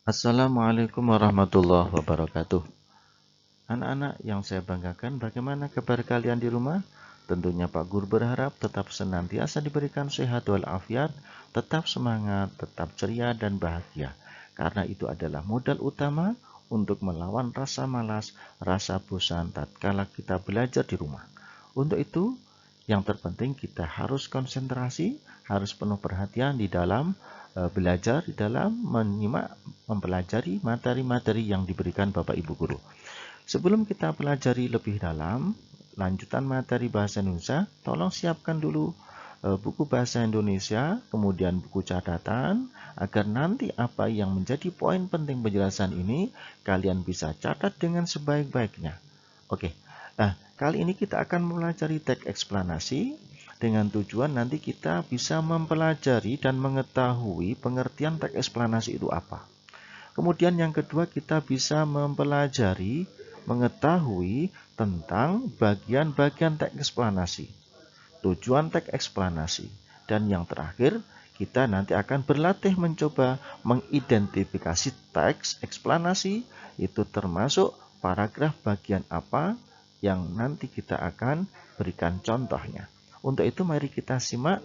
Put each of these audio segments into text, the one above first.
Assalamualaikum warahmatullahi wabarakatuh. Anak-anak yang saya banggakan, bagaimana kabar kalian di rumah? Tentunya Pak Guru berharap tetap senantiasa diberikan sehat walafiat, tetap semangat, tetap ceria dan bahagia. Karena itu adalah modal utama untuk melawan rasa malas, rasa bosan tatkala kita belajar di rumah. Untuk itu, yang terpenting kita harus konsentrasi, harus penuh perhatian di dalam belajar, di dalam menyimak, mempelajari materi-materi yang diberikan Bapak Ibu Guru. Sebelum kita pelajari lebih dalam, lanjutan materi bahasa Indonesia, tolong siapkan dulu buku bahasa Indonesia, kemudian buku catatan, agar nanti apa yang menjadi poin penting penjelasan ini, kalian bisa catat dengan sebaik-baiknya. Oke, nah kali ini kita akan mempelajari teks eksplanasi dengan tujuan nanti kita bisa mempelajari dan mengetahui pengertian teks eksplanasi itu apa. Kemudian yang kedua kita bisa mempelajari, mengetahui tentang bagian-bagian teks eksplanasi, tujuan teks eksplanasi. Dan yang terakhir, kita nanti akan berlatih mencoba mengidentifikasi teks eksplanasi, itu termasuk paragraf bagian apa yang nanti kita akan berikan contohnya. Untuk itu mari kita simak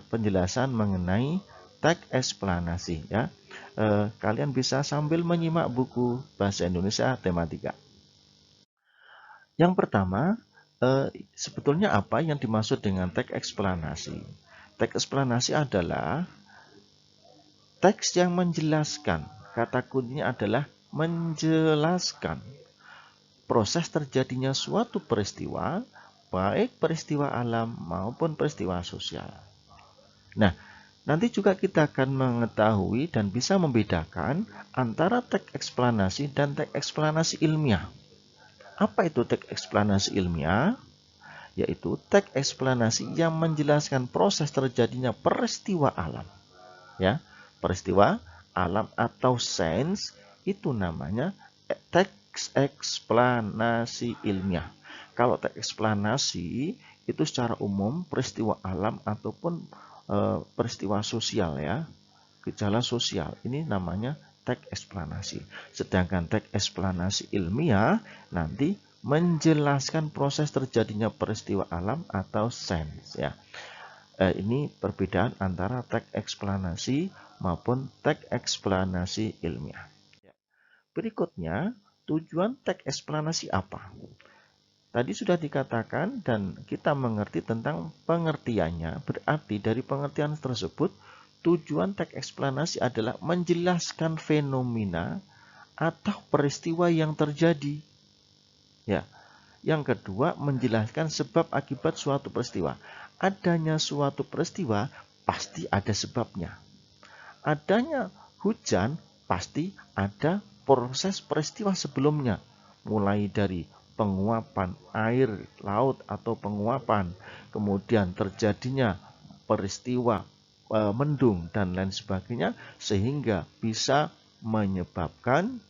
penjelasan mengenai teks eksplanasi ya. Kalian bisa sambil menyimak buku Bahasa Indonesia tematika. Yang pertama, sebetulnya apa yang dimaksud dengan teks eksplanasi? Teks eksplanasi adalah teks yang menjelaskan. Kata kuncinya adalah menjelaskan proses terjadinya suatu peristiwa, baik peristiwa alam maupun peristiwa sosial. Nah, nanti juga kita akan mengetahui dan bisa membedakan antara teks eksplanasi dan teks eksplanasi ilmiah. Apa itu teks eksplanasi ilmiah? Yaitu teks eksplanasi yang menjelaskan proses terjadinya peristiwa alam. Ya, peristiwa alam atau sains itu namanya teks eksplanasi ilmiah. Kalau teks eksplanasi itu secara umum peristiwa alam ataupun peristiwa sosial ya, gejala sosial. Ini namanya teks eksplanasi. Sedangkan teks eksplanasi ilmiah nanti menjelaskan proses terjadinya peristiwa alam atau sains ya. Ini perbedaan antara teks eksplanasi maupun teks eksplanasi ilmiah. Berikutnya, tujuan teks eksplanasi apa? Tadi sudah dikatakan dan kita mengerti tentang pengertiannya. Berarti dari pengertian tersebut, tujuan teks eksplanasi adalah menjelaskan fenomena atau peristiwa yang terjadi. Ya. Yang kedua, menjelaskan sebab akibat suatu peristiwa. Adanya suatu peristiwa pasti ada sebabnya. Adanya hujan pasti ada proses peristiwa sebelumnya, mulai dari penguapan air laut atau penguapan, kemudian terjadinya peristiwa mendung dan lain sebagainya, sehingga bisa menyebabkan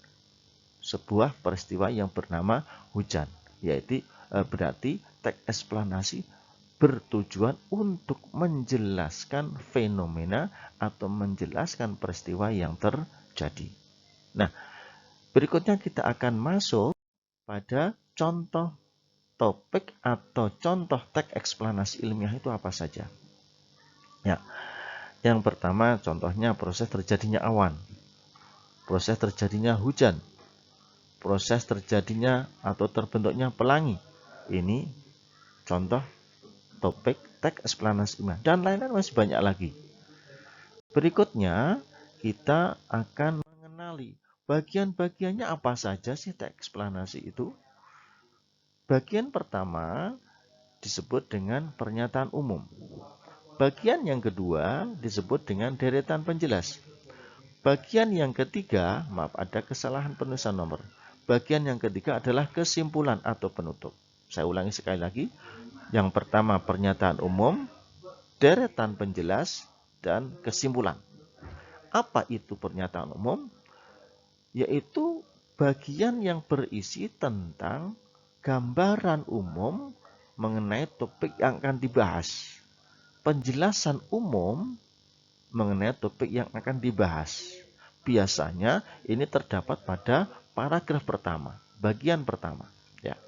sebuah peristiwa yang bernama hujan, yaitu berarti teks eksplanasi bertujuan untuk menjelaskan fenomena atau menjelaskan peristiwa yang terjadi. Nah, berikutnya kita akan masuk pada contoh topik atau contoh teks eksplanasi ilmiah itu apa saja. Ya, yang pertama contohnya proses terjadinya awan, proses terjadinya hujan, proses terjadinya atau terbentuknya pelangi. Ini contoh topik teks eksplanasi ilmiah dan lain-lain masih banyak lagi. Berikutnya kita akan mengenali bagian-bagiannya apa saja sih teks eksplanasi itu. Bagian pertama disebut dengan pernyataan umum. Bagian yang kedua disebut dengan deretan penjelas. Bagian yang ketiga, maaf ada kesalahan penulisan nomor. Bagian yang ketiga adalah kesimpulan atau penutup. Saya ulangi sekali lagi. Yang pertama pernyataan umum, deretan penjelas, dan kesimpulan. Apa itu pernyataan umum? Yaitu bagian yang berisi tentang gambaran umum mengenai topik yang akan dibahas. Penjelasan umum mengenai topik yang akan dibahas. biasanya ini terdapat pada paragraf pertama, bagian pertama. Ya.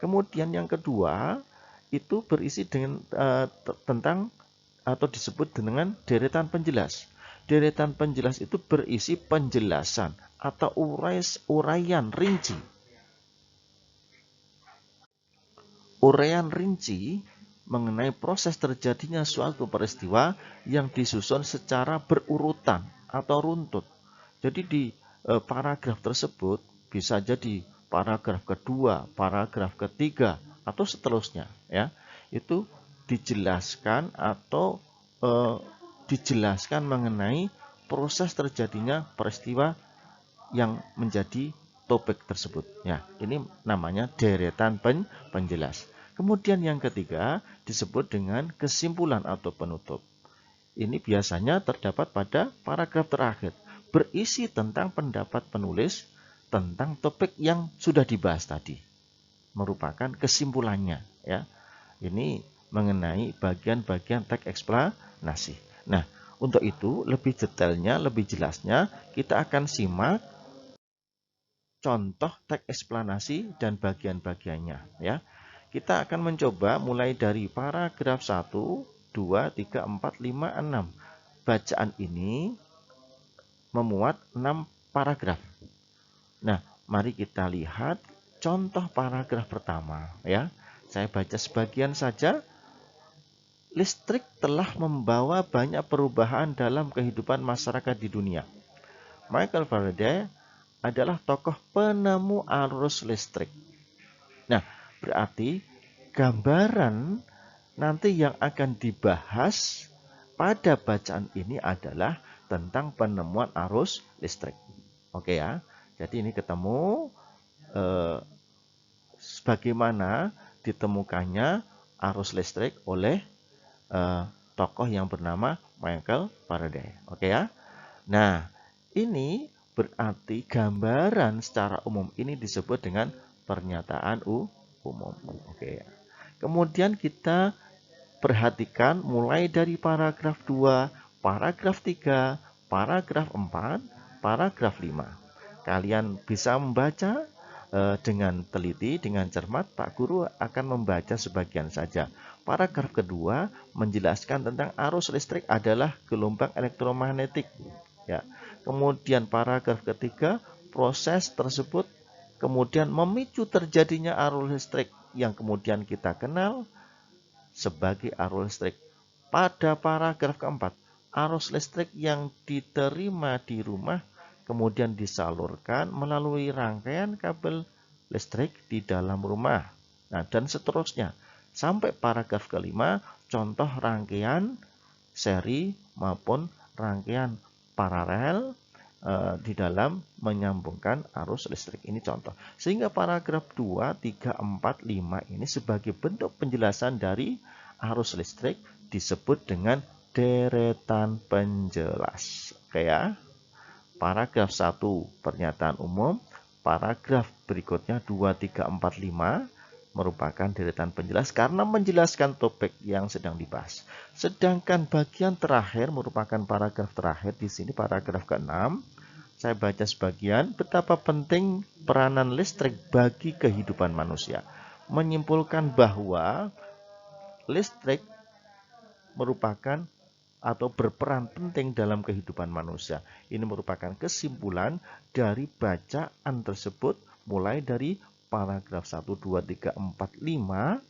Kemudian yang kedua itu berisi dengan tentang atau disebut dengan deretan penjelas. Deretan penjelas itu berisi penjelasan atau uraian rinci. Uraian rinci mengenai proses terjadinya suatu peristiwa yang disusun secara berurutan atau runtut. Jadi di paragraf tersebut bisa jadi paragraf kedua, paragraf ketiga, atau seterusnya. Ya, itu dijelaskan atau dijelaskan mengenai proses terjadinya peristiwa yang menjadi topik tersebut. Ya, ini namanya deretan penjelas. Kemudian yang ketiga disebut dengan kesimpulan atau penutup. Ini biasanya terdapat pada paragraf terakhir, berisi tentang pendapat penulis tentang topik yang sudah dibahas tadi. Merupakan kesimpulannya, ya. Ini mengenai bagian-bagian teks eksplanasi. Nah, untuk itu lebih detailnya, lebih jelasnya kita akan simak contoh teks eksplanasi dan bagian-bagiannya, ya. Kita akan mencoba mulai dari paragraf 1, 2, 3, 4, 5, 6. Bacaan ini memuat 6 paragraf. Nah, mari kita lihat contoh paragraf pertama, ya. Saya baca sebagian saja. Listrik telah membawa banyak perubahan dalam kehidupan masyarakat di dunia. Michael Faraday adalah tokoh penemu arus listrik. Nah, berarti gambaran nanti yang akan dibahas pada bacaan ini adalah tentang penemuan arus listrik. Oke ya, jadi ini ketemu bagaimana ditemukannya arus listrik oleh tokoh yang bernama Michael Faraday. Oke ya. Nah, ini berarti gambaran secara umum ini disebut dengan pernyataan umum. Oke ya. Kemudian kita perhatikan mulai dari paragraf 2, paragraf 3, paragraf 4, paragraf 5. Kalian bisa membaca dengan teliti, dengan cermat. Pak Guru akan membaca sebagian saja. Paragraf kedua menjelaskan tentang arus listrik adalah gelombang elektromagnetik. Ya. Kemudian paragraf ketiga, proses tersebut kemudian memicu terjadinya arus listrik yang kemudian kita kenal sebagai arus listrik. Pada paragraf keempat, arus listrik yang diterima di rumah kemudian disalurkan melalui rangkaian kabel listrik di dalam rumah. Nah, dan seterusnya. Sampai paragraf kelima, contoh rangkaian seri maupun rangkaian paralel di dalam menyambungkan arus listrik. Ini contoh. Sehingga paragraf 2, 3, 4, 5 ini sebagai bentuk penjelasan dari arus listrik disebut dengan deretan penjelas. Oke ya. Paragraf 1 pernyataan umum, paragraf berikutnya 2, 3, 4, 5 merupakan deretan penjelas karena menjelaskan topik yang sedang dibahas. Sedangkan bagian terakhir merupakan paragraf terakhir di sini, paragraf ke-6. Saya baca sebagian, betapa penting peranan listrik bagi kehidupan manusia. Menyimpulkan bahwa listrik merupakan atau berperan penting dalam kehidupan manusia. Ini merupakan kesimpulan dari bacaan tersebut mulai dari paragraf 1, 2, 3, 4, 5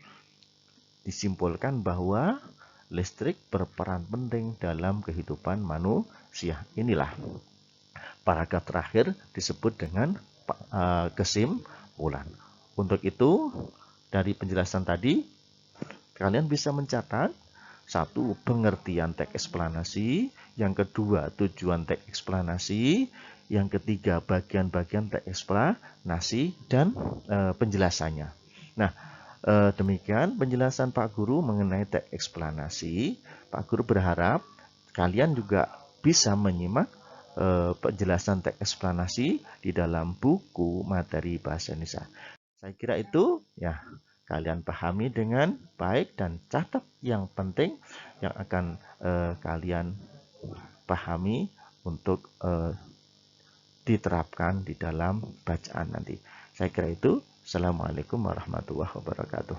disimpulkan bahwa listrik berperan penting dalam kehidupan manusia. Inilah paragraf terakhir disebut dengan kesimpulan. Untuk itu, dari penjelasan tadi, kalian bisa mencatat: 1. Pengertian teks eksplanasi. Yang kedua, tujuan teks eksplanasi. Yang ketiga, bagian-bagian teks eksplanasi dan penjelasannya. Nah, demikian penjelasan Pak Guru mengenai teks eksplanasi. Pak Guru berharap kalian juga bisa menyimak penjelasan teks eksplanasi di dalam buku materi bahasa Indonesia. Saya kira itu ya kalian pahami dengan baik, dan catat yang penting yang akan kalian pahami untuk diterapkan di dalam bacaan nanti. Saya kira itu. Assalamualaikum warahmatullahi wabarakatuh.